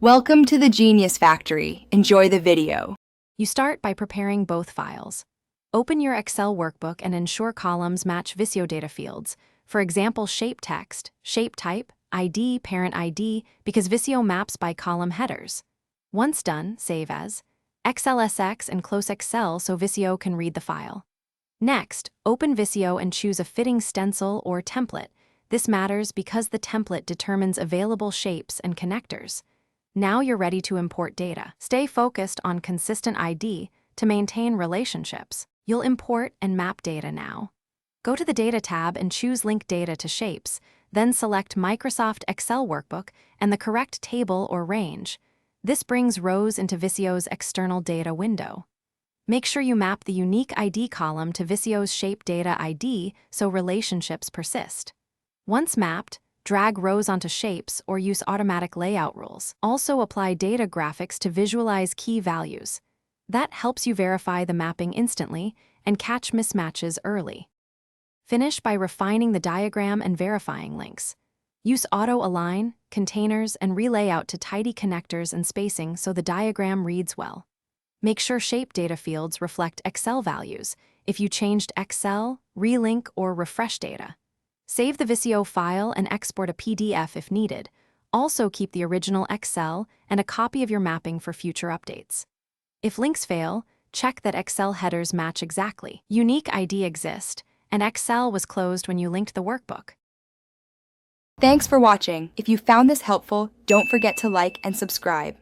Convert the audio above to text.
Welcome to the Genius Factory. Enjoy the video. You start by preparing both files. Open your Excel workbook and ensure columns match Visio data fields. For example, shape text, shape type, ID, parent ID, because Visio maps by column headers. Once done, save as XLSX and close Excel so Visio can read the file. Next, open Visio and choose a fitting stencil or template. This matters because the template determines available shapes and connectors. Now you're ready to import data. Stay focused on consistent ID to maintain relationships. You'll import and map data now. Go to the Data tab and choose Link Data to Shapes, then select Microsoft Excel Workbook and the correct table or range. This brings rows into Visio's external data window. Make sure you map the unique ID column to Visio's Shape Data ID so relationships persist. Once mapped, drag rows onto shapes or use automatic layout rules. Also apply data graphics to visualize key values. That helps you verify the mapping instantly and catch mismatches early. Finish by refining the diagram and verifying links. Use auto-align, containers, and relayout to tidy connectors and spacing so the diagram reads well. Make sure shape data fields reflect Excel values. If you changed Excel, relink, or refresh data. Save the Visio file and export a PDF if needed. Also keep the original Excel and a copy of your mapping for future updates. If links fail, check that Excel headers match exactly. Unique ID exist, and Excel was closed when you linked the workbook. Thanks for watching. If you found this helpful, don't forget to like and subscribe.